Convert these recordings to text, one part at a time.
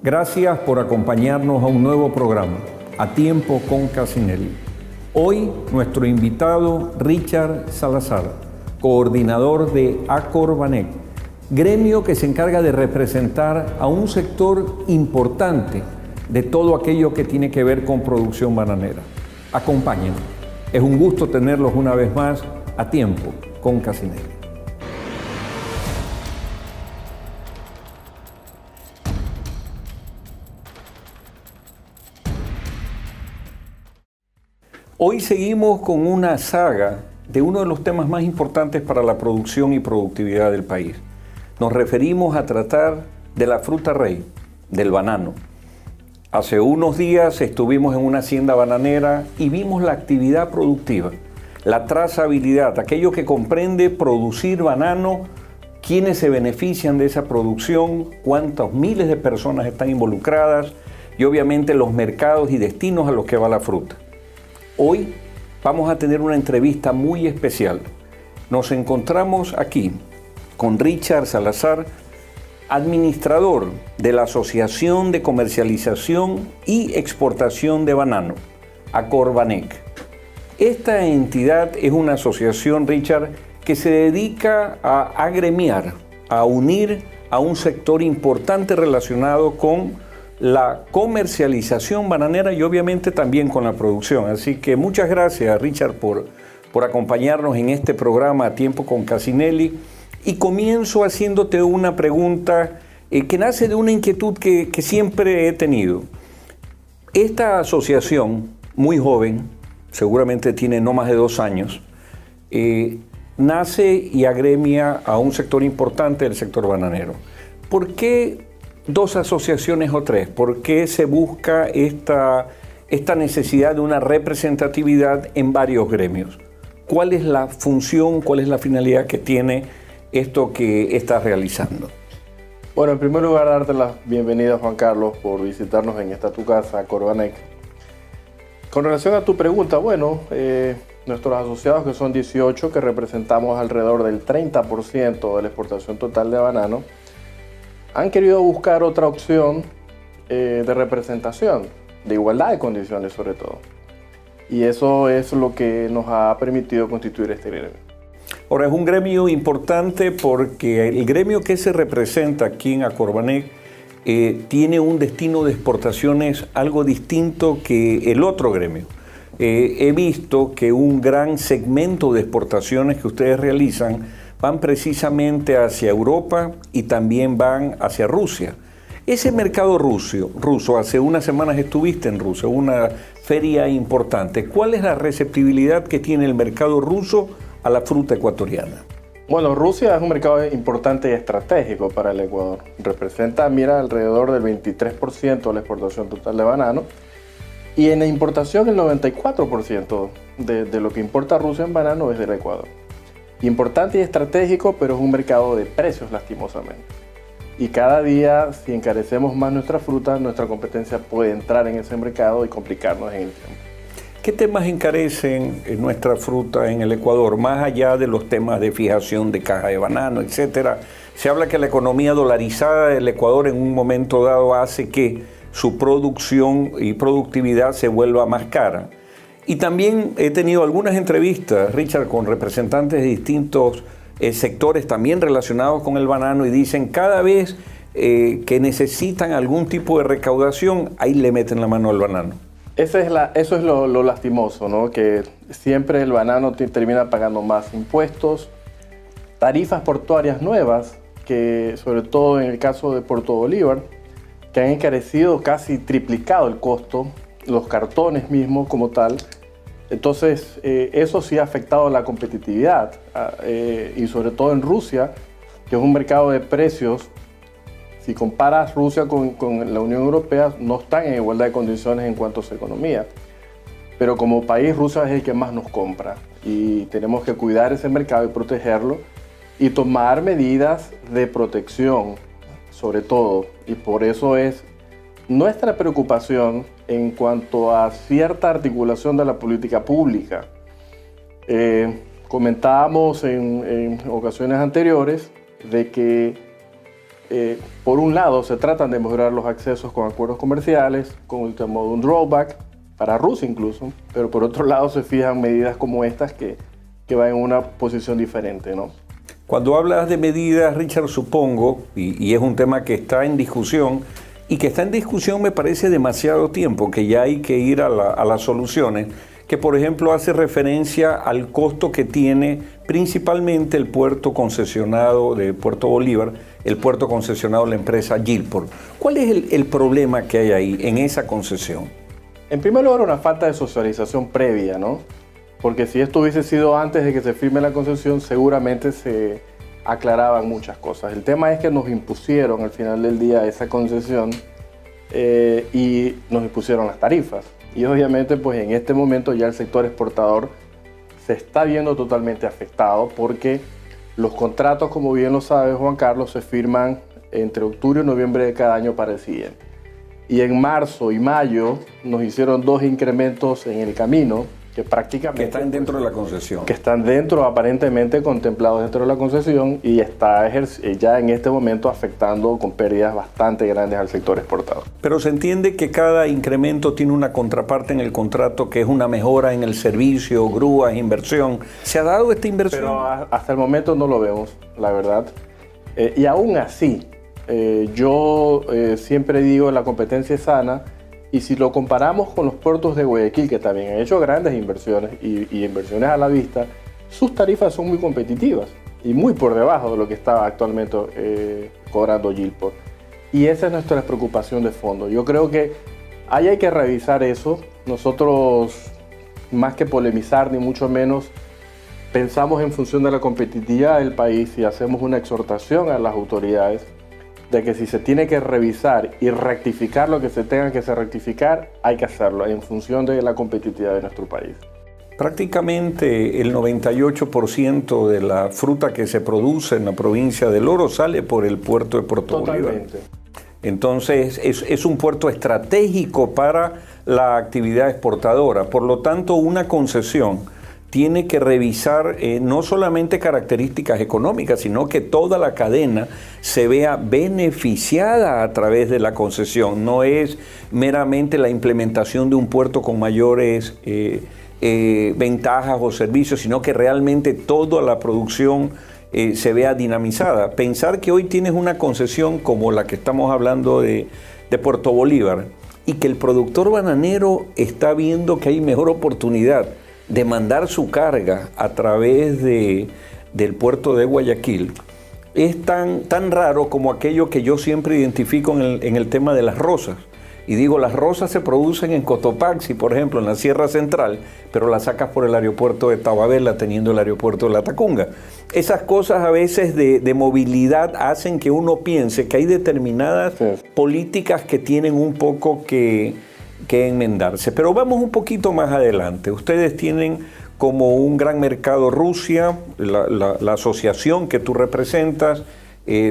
Gracias por acompañarnos a un nuevo programa, A Tiempo con Casinelli. Hoy nuestro invitado Richard Salazar, coordinador de Acorbanec, gremio que se encarga de representar a un sector importante de todo aquello que tiene que ver con producción bananera. Acompáñenos. Es un gusto tenerlos una vez más a Tiempo con Casinelli. Hoy seguimos con una saga de uno de los temas más importantes para la producción y productividad del país. Nos referimos a tratar de la fruta rey, del banano. Hace unos días estuvimos en una hacienda bananera y vimos la actividad productiva, la trazabilidad, aquello que comprende producir banano, quiénes se benefician de esa producción, cuántos miles de personas están involucradas y obviamente los mercados y destinos a los que va la fruta. Hoy vamos a tener una entrevista muy especial. Nos encontramos aquí con Richard Salazar, administrador de la Asociación de Comercialización y Exportación de Banano, Acorbanec. Esta entidad es una asociación, Richard, que se dedica a agremiar, a unir a un sector importante relacionado con la comercialización bananera y obviamente también con la producción. Así que muchas gracias, Richard, por acompañarnos en este programa A Tiempo con Casinelli. Y comienzo haciéndote una pregunta que nace de una inquietud que siempre he tenido. Esta asociación, muy joven, seguramente tiene no más de 2 años, nace y agremia a un sector importante del sector bananero. ¿Por qué 2 asociaciones o 3? ¿Por qué se busca esta necesidad de una representatividad en varios gremios? ¿Cuál es la función, cuál es la finalidad que tiene esto que estás realizando? Bueno, en primer lugar, darte la bienvenida, Juan Carlos, por visitarnos en esta tu casa, Acorbanec. Con relación a tu pregunta, bueno, nuestros asociados, que son 18, que representamos alrededor del 30% de la exportación total de banano, han querido buscar otra opción de representación, de igualdad de condiciones sobre todo. Y eso es lo que nos ha permitido constituir este gremio. Ahora, es un gremio importante porque el gremio que se representa aquí en Acorbanec tiene un destino de exportaciones algo distinto que el otro gremio. He visto que un gran segmento de exportaciones que ustedes realizan van precisamente hacia Europa y también van hacia Rusia. Ese mercado ruso, hace unas semanas estuviste en Rusia, una feria importante. ¿Cuál es la receptibilidad que tiene el mercado ruso a la fruta ecuatoriana? Bueno, Rusia es un mercado importante y estratégico para el Ecuador. Representa, alrededor del 23% de la exportación total de banano. Y en la importación, el 94% de lo que importa Rusia en banano es del Ecuador. Importante y estratégico, pero es un mercado de precios, lastimosamente. Y cada día, si encarecemos más nuestra fruta, nuestra competencia puede entrar en ese mercado y complicarnos en el tiempo. ¿Qué temas encarecen nuestra fruta en el Ecuador, más allá de los temas de fijación de caja de banano, etcétera? Se habla que la economía dolarizada del Ecuador en un momento dado hace que su producción y productividad se vuelva más cara. Y también he tenido algunas entrevistas, Richard, con representantes de distintos sectores también relacionados con el banano y dicen cada vez que necesitan algún tipo de recaudación, ahí le meten la mano al banano. Eso es lo lastimoso, ¿no? Que siempre el banano termina pagando más impuestos, tarifas portuarias nuevas, que sobre todo en el caso de Puerto Bolívar, que han encarecido, casi triplicado el costo, los cartones mismos como tal. Entonces, eso sí ha afectado la competitividad y sobre todo en Rusia, que es un mercado de precios. Si comparas Rusia con la Unión Europea, no están en igualdad de condiciones en cuanto a su economía. Pero como país, Rusia es el que más nos compra y tenemos que cuidar ese mercado y protegerlo y tomar medidas de protección, sobre todo. Y por eso es nuestra preocupación en cuanto a cierta articulación de la política pública. Comentábamos en ocasiones anteriores de que por un lado, se tratan de mejorar los accesos con acuerdos comerciales, con el tema de un drawback, para Rusia incluso, pero por otro lado se fijan medidas como estas que van en una posición diferente, ¿no? Cuando hablas de medidas, Richard, supongo, y es un tema que está en discusión, y que está en discusión me parece demasiado tiempo, que ya hay que ir a las soluciones, que por ejemplo hace referencia al costo que tiene principalmente el puerto concesionado de Puerto Bolívar, el puerto concesionado de la empresa Gilport. ¿Cuál es el problema que hay ahí en esa concesión? En primer lugar, una falta de socialización previa, ¿no? Porque si esto hubiese sido antes de que se firme la concesión, seguramente se aclaraban muchas cosas. El tema es que nos impusieron al final del día esa concesión y nos impusieron las tarifas. Y obviamente pues en este momento ya el sector exportador se está viendo totalmente afectado porque los contratos, como bien lo sabe Juan Carlos, se firman entre octubre y noviembre de cada año para el siguiente. Y en marzo y mayo nos hicieron 2 incrementos en el camino que prácticamente... Que están dentro de la concesión. Que están dentro, aparentemente contemplados dentro de la concesión y está ya en este momento afectando con pérdidas bastante grandes al sector exportador. Pero se entiende que cada incremento tiene una contraparte en el contrato que es una mejora en el servicio, grúas, inversión. ¿Se ha dado esta inversión? Pero hasta el momento no lo vemos, la verdad. Y aún así, yo siempre digo la competencia es sana. Y si lo comparamos con los puertos de Guayaquil, que también han hecho grandes inversiones y inversiones a la vista, sus tarifas son muy competitivas y muy por debajo de lo que está actualmente cobrando Gilport. Y esa es nuestra preocupación de fondo. Yo creo que ahí hay que revisar eso. Nosotros, más que polemizar ni mucho menos, pensamos en función de la competitividad del país y hacemos una exhortación a las autoridades de que si se tiene que revisar y rectificar lo que se tenga que rectificar, hay que hacerlo en función de la competitividad de nuestro país. Prácticamente el 98% de la fruta que se produce en la provincia del Oro sale por el puerto de Puerto Bolívar. Entonces es un puerto estratégico para la actividad exportadora. Por lo tanto, una concesión tiene que revisar no solamente características económicas, sino que toda la cadena se vea beneficiada a través de la concesión. No es meramente la implementación de un puerto con mayores ventajas o servicios, sino que realmente toda la producción se vea dinamizada. Pensar que hoy tienes una concesión como la que estamos hablando de Puerto Bolívar y que el productor bananero está viendo que hay mejor oportunidad de mandar su carga a través del puerto de Guayaquil, es tan raro como aquello que yo siempre identifico en el tema de las rosas. Y digo, las rosas se producen en Cotopaxi, por ejemplo, en la Sierra Central, pero las sacas por el aeropuerto de Tababela, teniendo el aeropuerto de La Tacunga. Esas cosas a veces de movilidad hacen que uno piense que hay determinadas políticas que tienen un poco que enmendarse. Pero vamos un poquito más adelante. Ustedes tienen como un gran mercado Rusia, la asociación que tú representas,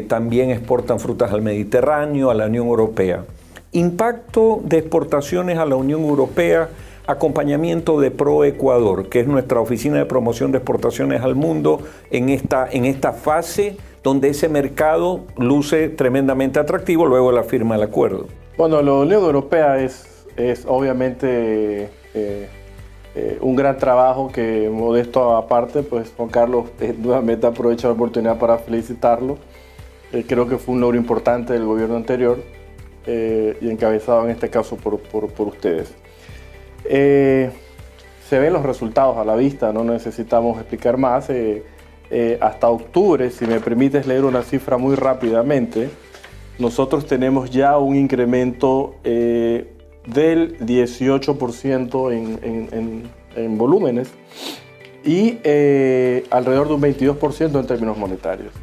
también exportan frutas al Mediterráneo, a la Unión Europea. Impacto de exportaciones a la Unión Europea, acompañamiento de ProEcuador, que es nuestra oficina de promoción de exportaciones al mundo en esta fase donde ese mercado luce tremendamente atractivo luego de la firma del acuerdo. Bueno, la Unión Europea es obviamente un gran trabajo que, modesto aparte, pues Juan Carlos nuevamente aprovecha la oportunidad para felicitarlo. Creo que fue un logro importante del gobierno anterior y encabezado en este caso por ustedes. Se ven los resultados a la vista, no necesitamos explicar más. Hasta octubre, si me permites leer una cifra muy rápidamente, nosotros tenemos ya un incremento del 18% en volúmenes y alrededor de un 22% en términos monetarios.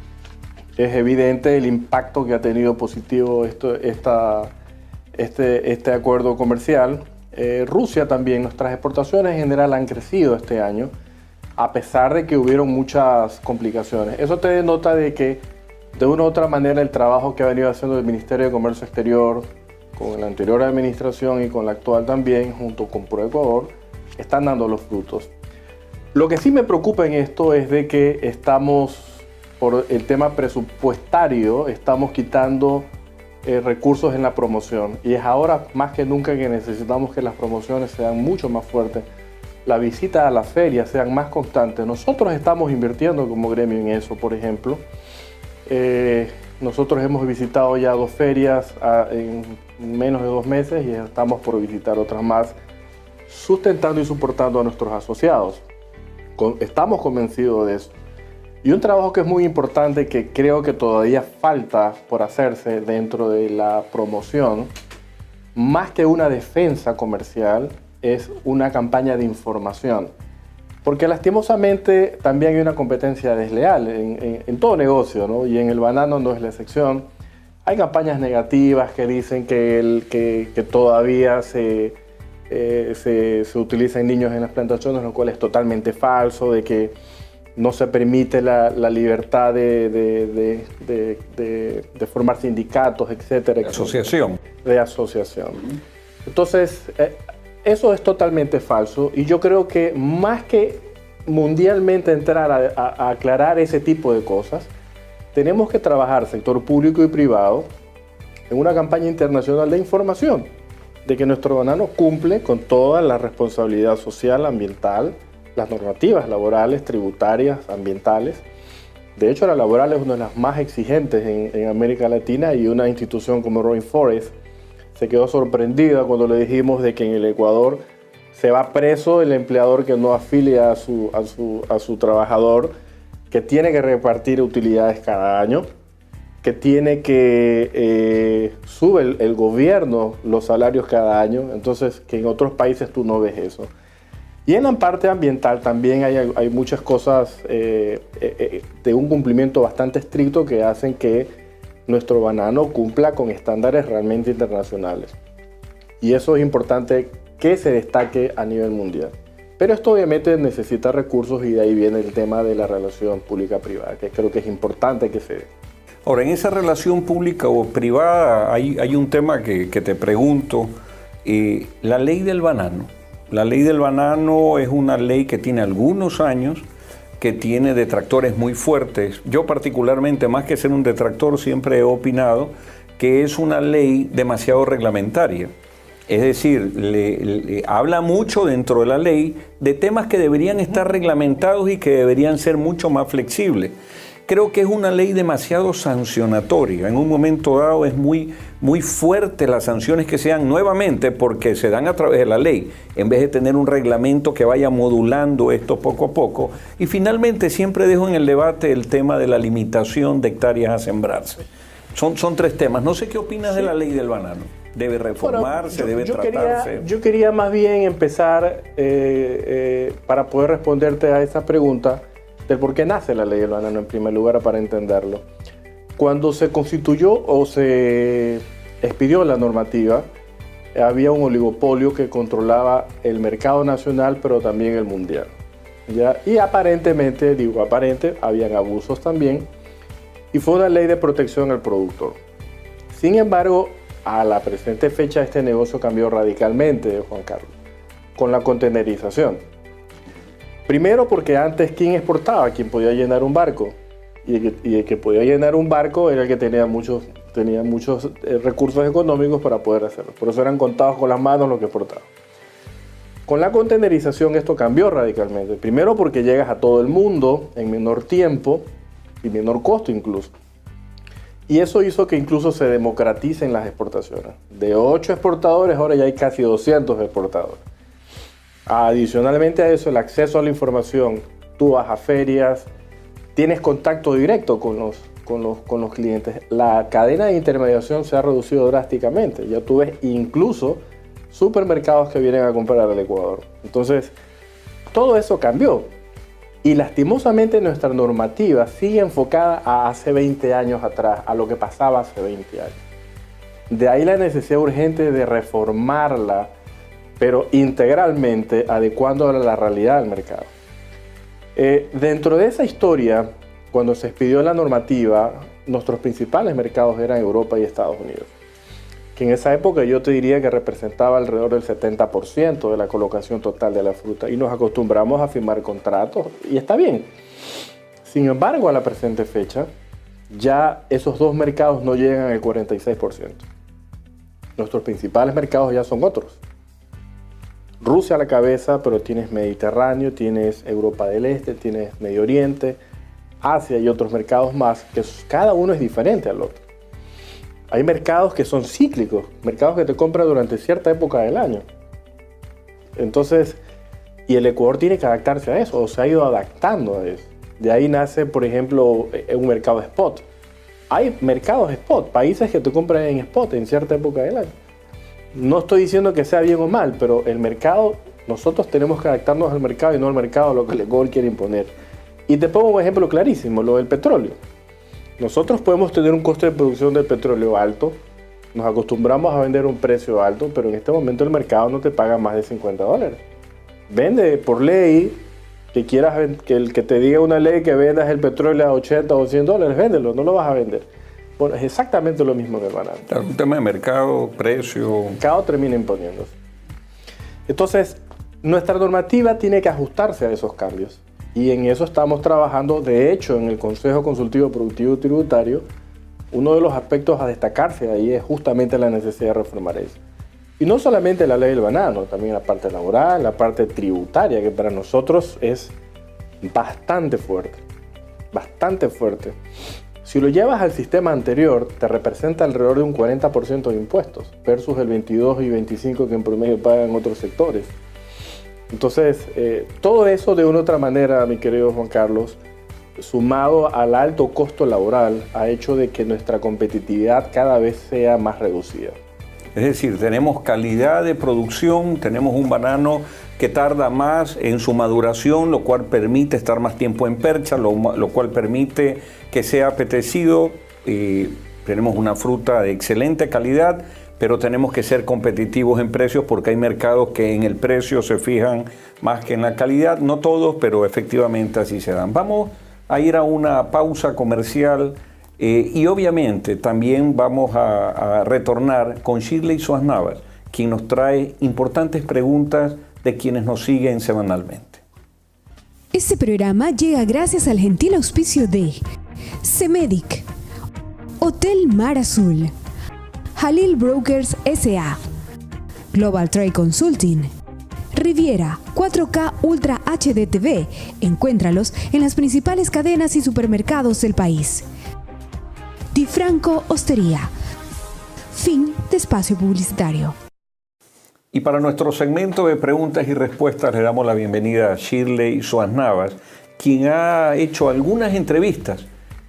Es evidente el impacto que ha tenido positivo este acuerdo comercial. Rusia también, nuestras exportaciones en general han crecido este año, a pesar de que hubieron muchas complicaciones. Eso te denota de que, de una u otra manera, el trabajo que ha venido haciendo el Ministerio de Comercio Exterior, con la anterior administración y con la actual también, junto con ProEcuador, están dando los frutos. Lo que sí me preocupa en esto es de que estamos por el tema presupuestario, estamos quitando recursos en la promoción. Y es ahora más que nunca que necesitamos que las promociones sean mucho más fuertes, la visita a las ferias sean más constantes. Nosotros estamos invirtiendo como gremio en eso, por ejemplo. Nosotros hemos visitado ya 2 ferias en menos de 2 meses y estamos por visitar otras más, sustentando y soportando a nuestros asociados. Estamos convencidos de eso. Y un trabajo que es muy importante, que creo que todavía falta por hacerse dentro de la promoción, más que una defensa comercial, es una campaña de información. Porque lastimosamente también hay una competencia desleal en todo negocio, ¿no? Y en el banano no es la excepción. Hay campañas negativas que dicen que todavía se utilizan niños en las plantaciones, lo cual es totalmente falso, de que no se permite la libertad de formar sindicatos, etcétera. Asociación. De asociación. Entonces, eso es totalmente falso y yo creo que más que mundialmente entrar a aclarar ese tipo de cosas, tenemos que trabajar sector público y privado en una campaña internacional de información de que nuestro banano cumple con toda la responsabilidad social, ambiental, las normativas laborales, tributarias, ambientales. De hecho, la laboral es una de las más exigentes en América Latina y una institución como Rainforest se quedó sorprendida cuando le dijimos de que en el Ecuador se va preso el empleador que no afilia a su trabajador, que tiene que repartir utilidades cada año, que tiene que sube el gobierno los salarios cada año, entonces que en otros países tú no ves eso. Y en la parte ambiental también hay muchas cosas de un cumplimiento bastante estricto que hacen que nuestro banano cumpla con estándares realmente internacionales. Y eso es importante que se destaque a nivel mundial. Pero esto obviamente necesita recursos y de ahí viene el tema de la relación pública-privada, que creo que es importante que se dé. Ahora, en esa relación pública o privada hay un tema que te pregunto. La ley del banano. La ley del banano es una ley que tiene algunos años, que tiene detractores muy fuertes. Yo particularmente, más que ser un detractor, siempre he opinado que es una ley demasiado reglamentaria. Es decir, le habla mucho dentro de la ley de temas que deberían estar reglamentados y que deberían ser mucho más flexibles. Creo que es una ley demasiado sancionatoria. En un momento dado es muy fuerte las sanciones que se dan nuevamente porque se dan a través de la ley, en vez de tener un reglamento que vaya modulando esto poco a poco. Y finalmente siempre dejo en el debate el tema de la limitación de hectáreas a sembrarse. Son 3 temas. No sé qué opinas de la ley del banano. ¿Debe reformarse? Bueno, ¿Debe tratarse? Yo quería más bien empezar para poder responderte a esa pregunta del por qué nace la ley del banano en primer lugar para entenderlo. Cuando se constituyó o se expidió la normativa, había un oligopolio que controlaba el mercado nacional, pero también el mundial. ¿Ya? Y aparentemente, digo aparente, habían abusos también, y fue una ley de protección al productor. Sin embargo, a la presente fecha este negocio cambió radicalmente, Juan Carlos, con la contenerización. Primero porque antes, ¿quién exportaba? ¿Quién podía llenar un barco? Y el que podía llenar un barco era el que tenía muchos recursos económicos para poder hacerlo. Por eso eran contados con las manos los que exportaban. Con la contenerización esto cambió radicalmente. Primero porque llegas a todo el mundo en menor tiempo y menor costo incluso. Y eso hizo que incluso se democraticen las exportaciones. De 8 exportadores ahora ya hay casi 200 exportadores. Adicionalmente a eso, el acceso a la información. Tú vas a ferias, tienes contacto directo con los clientes. La cadena de intermediación se ha reducido drásticamente. Ya tú ves incluso supermercados que vienen a comprar al Ecuador. Entonces, todo eso cambió. Y lastimosamente nuestra normativa sigue enfocada a hace 20 años atrás, a lo que pasaba hace 20 años. De ahí la necesidad urgente de reformarla, pero integralmente adecuándola a la realidad del mercado. Dentro de esa historia, cuando se expidió la normativa, nuestros principales mercados eran Europa y Estados Unidos, que en esa época yo te diría que representaba alrededor del 70% de la colocación total de la fruta, y nos acostumbramos a firmar contratos, y está bien. Sin embargo, a la presente fecha, ya esos dos mercados no llegan al 46%. Nuestros principales mercados ya son otros. Rusia a la cabeza, pero tienes Mediterráneo, tienes Europa del Este, tienes Medio Oriente, Asia y otros mercados más, que cada uno es diferente al otro. Hay mercados que son cíclicos, mercados que te compran durante cierta época del año. Entonces, y el Ecuador tiene que adaptarse a eso, o se ha ido adaptando a eso. De ahí nace, por ejemplo, un mercado spot. Hay mercados spot, países que te compran en spot en cierta época del año. No estoy diciendo que sea bien o mal, pero el mercado, nosotros tenemos que adaptarnos al mercado y no al mercado a lo que el Ecuador quiere imponer. Y te pongo un ejemplo clarísimo, lo del petróleo. Nosotros podemos tener un coste de producción del petróleo alto, nos acostumbramos a vender a un precio alto, pero en este momento el mercado no te paga más de $50. Vende por ley, que quieras que el que te diga una ley que vendas el petróleo a $80 o $100, véndelo, no lo vas a vender. Bueno, es exactamente lo mismo que el banano. Claro, un tema de mercado, precio. El mercado termina imponiéndose. Entonces, nuestra normativa tiene que ajustarse a esos cambios. Y en eso estamos trabajando. De hecho, en el Consejo Consultivo Productivo Tributario, uno de los aspectos a destacarse ahí es justamente la necesidad de reformar eso. Y no solamente la ley del banano, también la parte laboral, la parte tributaria, que para nosotros es bastante fuerte. Bastante fuerte. Si lo llevas al sistema anterior, te representa alrededor de un 40% de impuestos, versus el 22 y 25 que en promedio pagan otros sectores. Entonces, todo eso de una u otra manera, mi querido Juan Carlos, sumado al alto costo laboral, ha hecho de que nuestra competitividad cada vez sea más reducida. Es decir, tenemos calidad de producción, tenemos un banano que tarda más en su maduración, lo cual permite estar más tiempo en percha, lo cual permite que sea apetecido. Tenemos una fruta de excelente calidad, pero tenemos que ser competitivos en precios porque hay mercados que en el precio se fijan más que en la calidad. No todos, pero efectivamente así se dan. Vamos a ir a una pausa comercial. Y obviamente también vamos a retornar con Shirley Suárez Navas, quien nos trae importantes preguntas de quienes nos siguen semanalmente. Este programa llega gracias al gentil auspicio de CEMEDIC, Hotel Mar Azul, Halil Brokers S.A., Global Trade Consulting, Riviera 4K Ultra HD TV. Encuéntralos en las principales cadenas y supermercados del país. Di Franco Hostería. Fin de espacio publicitario. Y para nuestro segmento de preguntas y respuestas le damos la bienvenida a Shirley Suárez Navas, quien ha hecho algunas entrevistas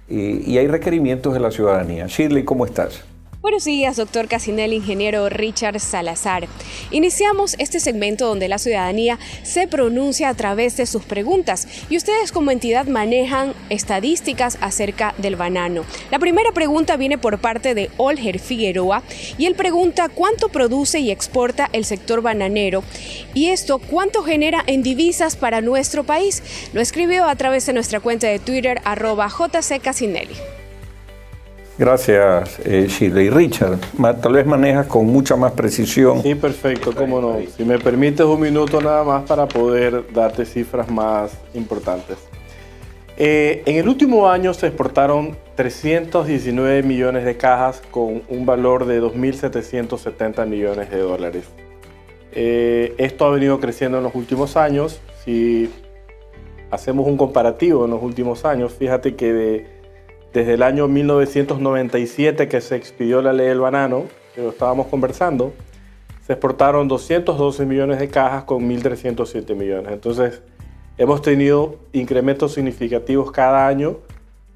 y hay requerimientos de la ciudadanía. Shirley, ¿cómo estás? Buenos días, doctor Cassinelli, ingeniero Richard Salazar. Iniciamos este segmento donde la ciudadanía se pronuncia a través de sus preguntas y ustedes como entidad manejan estadísticas acerca del banano. La primera pregunta viene por parte de Olger Figueroa y él pregunta cuánto produce y exporta el sector bananero y esto cuánto genera en divisas para nuestro país. Lo escribió a través de nuestra cuenta de Twitter @JCCassinelli. Gracias, Shirley. Richard, tal vez manejas con mucha más precisión. Sí, perfecto, cómo no. Si me permites un minuto nada más para poder darte cifras más importantes. En el último año se exportaron 319 millones de cajas con un valor de 2.770 millones de dólares. Esto ha venido creciendo en los últimos años. Si hacemos un comparativo en los últimos años, fíjate que desde el año 1997 que se expidió la ley del banano, que lo estábamos conversando, se exportaron 212 millones de cajas con 1.307 millones. Entonces, hemos tenido incrementos significativos cada año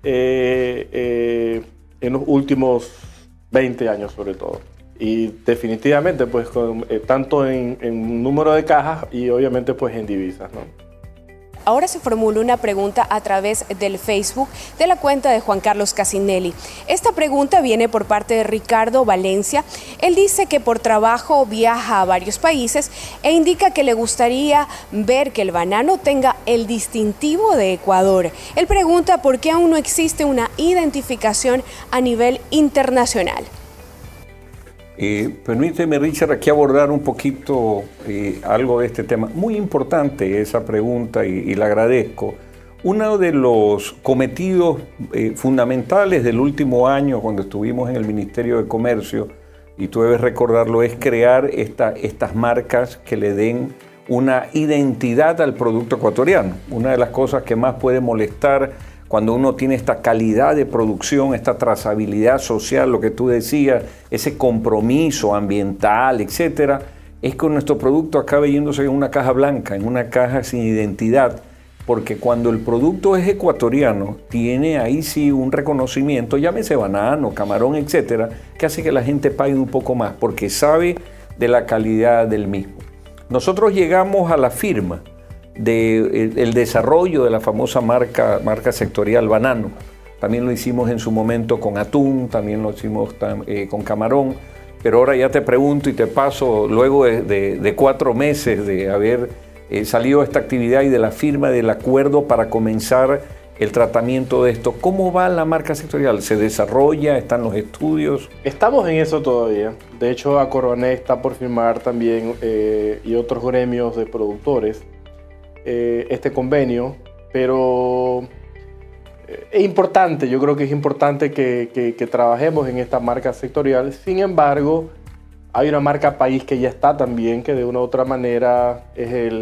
en los últimos 20 años sobre todo. Y definitivamente, pues, tanto en número de cajas y obviamente pues en divisas, ¿no? Ahora se formula una pregunta a través del Facebook de la cuenta de Juan Carlos Cassinelli. Esta pregunta viene por parte de Ricardo Valencia. Él dice que por trabajo viaja a varios países e indica que le gustaría ver que el banano tenga el distintivo de Ecuador. Él pregunta por qué aún no existe una identificación a nivel internacional. Permíteme, Richard, aquí abordar un poquito algo de este tema. Muy importante esa pregunta y la agradezco. Uno de los cometidos fundamentales del último año, cuando estuvimos en el Ministerio de Comercio, y tú debes recordarlo, es crear estas marcas que le den una identidad al producto ecuatoriano. Una de las cosas que más puede molestar cuando uno tiene esta calidad de producción, esta trazabilidad social, lo que tú decías, ese compromiso ambiental, etcétera, es que nuestro producto acabe yéndose en una caja blanca, en una caja sin identidad, porque cuando el producto es ecuatoriano, tiene ahí sí un reconocimiento, llámese banano, camarón, etcétera, que hace que la gente pague un poco más, porque sabe de la calidad del mismo. Nosotros llegamos a la firma del desarrollo de la famosa marca sectorial banano. También lo hicimos en su momento con atún, también lo hicimos con camarón, pero ahora ya te pregunto y te paso, luego de 4 meses de haber salido esta actividad y de la firma del acuerdo para comenzar el tratamiento de esto, ¿cómo va la marca sectorial? ¿Se desarrolla? ¿Están los estudios? Estamos en eso todavía. De hecho, Acorbanet está por firmar también y otros gremios de productores este convenio, pero es importante, yo creo que es importante que trabajemos en esta marca sectorial. Sin embargo, hay una marca país que ya está también, que de una u otra manera es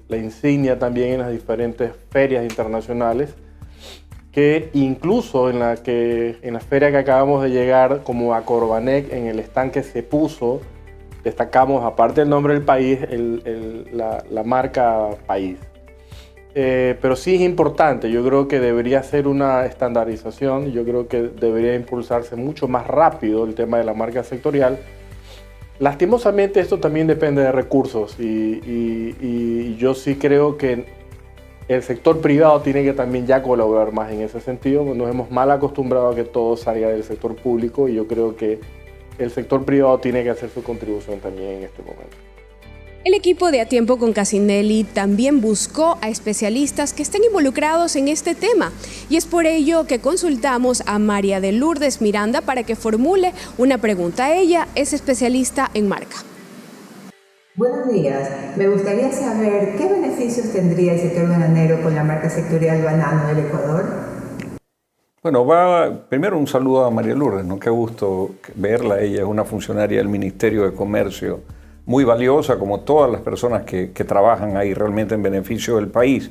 la insignia también en las diferentes ferias internacionales, que incluso en la feria que acabamos de llegar como Acorbanet, en el stand que se puso, destacamos, aparte del nombre del país, la marca país. Pero sí es importante, yo creo que debería ser una estandarización, yo creo que debería impulsarse mucho más rápido el tema de la marca sectorial. Lastimosamente esto también depende de recursos y yo sí creo que el sector privado tiene que también ya colaborar más en ese sentido. Nos hemos mal acostumbrado a que todo salga del sector público y yo creo que el sector privado tiene que hacer su contribución también en este momento. El equipo de A Tiempo con Cassinelli también buscó a especialistas que estén involucrados en este tema y es por ello que consultamos a María de Lourdes Miranda para que formule una pregunta. Ella es especialista en marca. Buenos días. Me gustaría saber qué beneficios tendría el sector bananero con la marca sectorial Banano del Ecuador. Bueno, primero un saludo a María Lourdes, ¿no? Qué gusto verla. Ella es una funcionaria del Ministerio de Comercio muy valiosa, como todas las personas que trabajan ahí realmente en beneficio del país.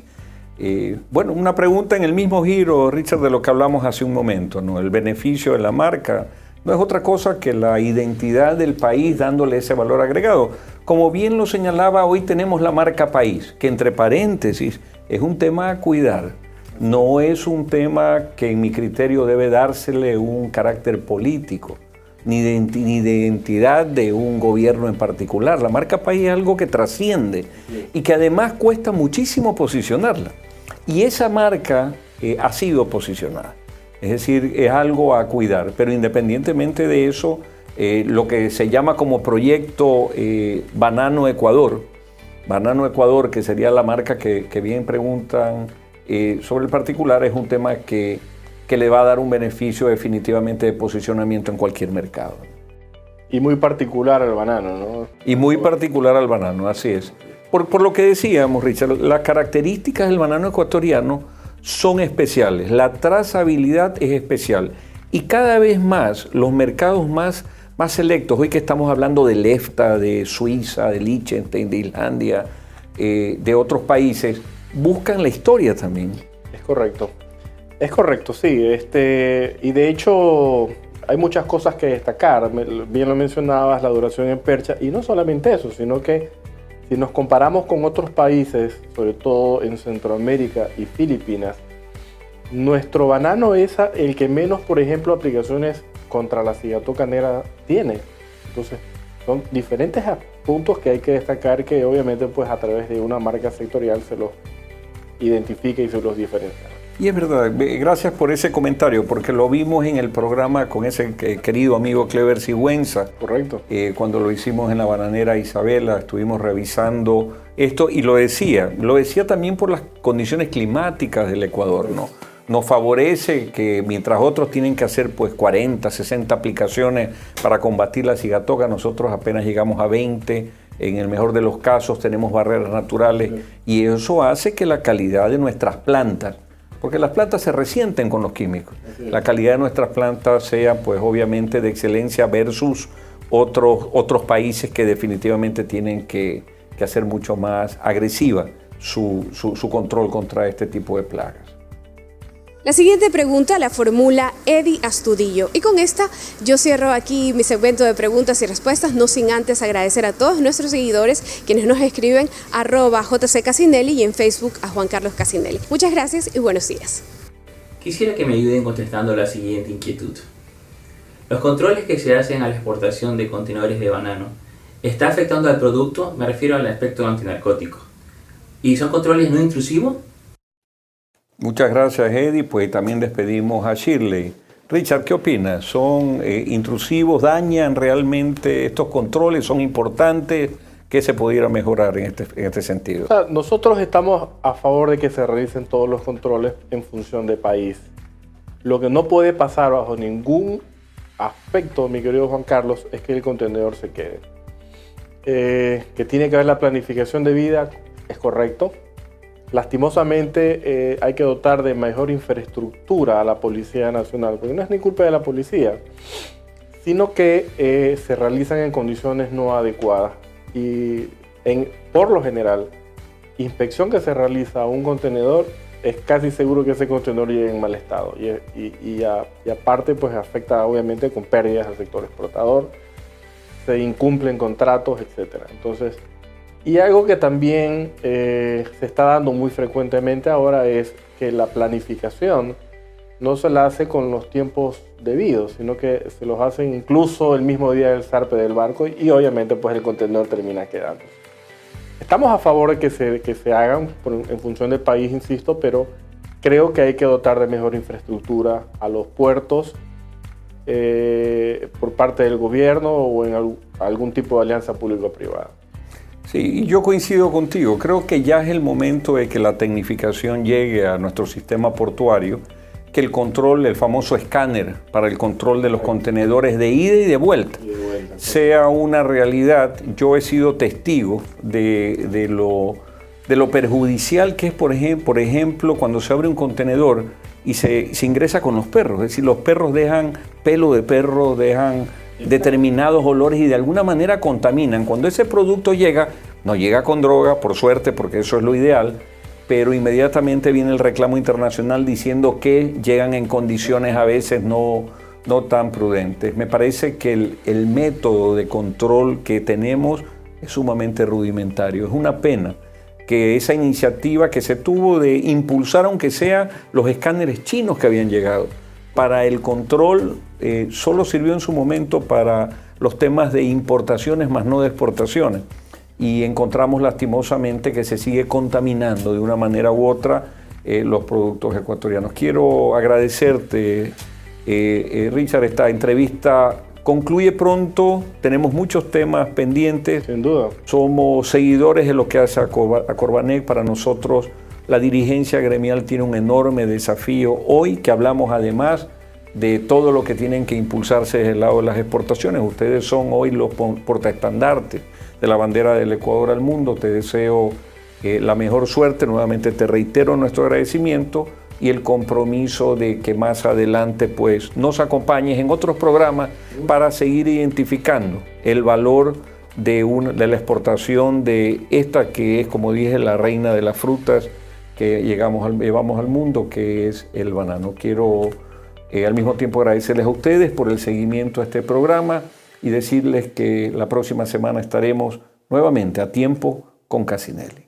Bueno, una pregunta en el mismo giro, Richard, de lo que hablamos hace un momento, ¿no? El beneficio de la marca no es otra cosa que la identidad del país dándole ese valor agregado. Como bien lo señalaba, hoy tenemos la marca país, que entre paréntesis es un tema a cuidar. No es un tema que en mi criterio debe dársele un carácter político, ni de identidad de un gobierno en particular. La marca país es algo que trasciende y que además cuesta muchísimo posicionarla. Y esa marca ha sido posicionada. Es decir, es algo a cuidar. Pero independientemente de eso, lo que se llama como proyecto Banano Ecuador, que sería la marca que bien preguntan sobre el particular, es un tema que le va a dar un beneficio definitivamente de posicionamiento en cualquier mercado. Y muy particular al banano, ¿no? Y muy particular al banano, así es. Por lo que decíamos, Richard, las características del banano ecuatoriano son especiales, la trazabilidad es especial. Y cada vez más, los mercados más selectos, hoy que estamos hablando del EFTA, de Suiza, de Liechtenstein, de Islandia, de otros países, buscan la historia también. Es correcto, sí. Y de hecho hay muchas cosas que destacar. Bien lo mencionabas, la duración en percha. Y no solamente eso, sino que si nos comparamos con otros países, sobre todo en Centroamérica y Filipinas, nuestro banano es el que menos, por ejemplo, aplicaciones contra la cigatoca negra tiene. Entonces, son diferentes puntos que hay que destacar que obviamente pues a través de una marca sectorial se los identifica y se los diferencia. Y es verdad, gracias por ese comentario, porque lo vimos en el programa con ese querido amigo Clever Sigüenza. Correcto. Cuando lo hicimos en la bananera Isabela, estuvimos revisando esto y lo decía también por las condiciones climáticas del Ecuador, ¿no? Nos favorece que mientras otros tienen que hacer pues 40, 60 aplicaciones para combatir la cigatoca, nosotros apenas llegamos a 20 en el mejor de los casos tenemos barreras naturales y eso hace que la calidad de nuestras plantas, porque las plantas se resienten con los químicos, la calidad de nuestras plantas sea pues obviamente de excelencia versus otros países que definitivamente tienen que hacer mucho más agresiva su control contra este tipo de plagas. La siguiente pregunta la formula Eddie Astudillo. Y con esta yo cierro aquí mi segmento de preguntas y respuestas, no sin antes agradecer a todos nuestros seguidores quienes nos escriben @JCCasinelli y en Facebook a Juan Carlos Casinelli. Muchas gracias y buenos días. Quisiera que me ayuden contestando la siguiente inquietud. Los controles que se hacen a la exportación de contenedores de banano, ¿está afectando al producto? Me refiero al aspecto antinarcótico. ¿Y son controles no intrusivos? Muchas gracias, Eddie. Pues también despedimos a Shirley. Richard, ¿qué opinas? ¿Son intrusivos? ¿Dañan realmente estos controles? ¿Son importantes? ¿Qué se pudiera mejorar en este sentido? O sea, nosotros estamos a favor de que se realicen todos los controles en función de país. Lo que no puede pasar bajo ningún aspecto, mi querido Juan Carlos, es que el contenedor se quede. Que tiene que haber la planificación de vida, es correcto. Lastimosamente hay que dotar de mejor infraestructura a la Policía Nacional, porque no es ni culpa de la policía, sino que se realizan en condiciones no adecuadas. Y por lo general, inspección que se realiza a un contenedor, es casi seguro que ese contenedor llegue en mal estado. Y aparte, pues afecta obviamente con pérdidas al sector exportador, se incumplen contratos, etc. Entonces, y algo que también se está dando muy frecuentemente ahora es que la planificación no se la hace con los tiempos debidos, sino que se los hacen incluso el mismo día del zarpe del barco y obviamente pues el contenedor termina quedando. Estamos a favor de que se hagan en función del país, insisto, pero creo que hay que dotar de mejor infraestructura a los puertos por parte del gobierno o en algún tipo de alianza público-privada. Sí, yo coincido contigo. Creo que ya es el momento de que la tecnificación llegue a nuestro sistema portuario, que el control, el famoso escáner para el control de los contenedores de ida y de vuelta, sea una realidad. Yo he sido testigo de lo perjudicial que es, por ejemplo, cuando se abre un contenedor y se ingresa con los perros. Es decir, los perros dejan pelo de perro, dejan determinados olores y de alguna manera contaminan. Cuando ese producto llega, no llega con droga, por suerte, porque eso es lo ideal, pero inmediatamente viene el reclamo internacional diciendo que llegan en condiciones a veces no tan prudentes. Me parece que el método de control que tenemos es sumamente rudimentario. Es una pena que esa iniciativa que se tuvo de impulsar, aunque sea los escáneres chinos que habían llegado, para el control solo sirvió en su momento para los temas de importaciones más no de exportaciones. Y encontramos lastimosamente que se sigue contaminando de una manera u otra los productos ecuatorianos. Quiero agradecerte, Richard, esta entrevista concluye pronto, tenemos muchos temas pendientes. Sin duda. Somos seguidores de lo que hace Acorbanec. Para nosotros la dirigencia gremial tiene un enorme desafío hoy, que hablamos además de todo lo que tienen que impulsarse desde el lado de las exportaciones. Ustedes son hoy los portaestandartes de la bandera del Ecuador al mundo. Te deseo la mejor suerte. Nuevamente te reitero nuestro agradecimiento y el compromiso de que más adelante pues nos acompañes en otros programas para seguir identificando el valor de la exportación de esta que es, como dije, la reina de las frutas que llevamos al mundo, que es el banano. Quiero al mismo tiempo agradecerles a ustedes por el seguimiento a este programa y decirles que la próxima semana estaremos nuevamente a tiempo con Casinelli.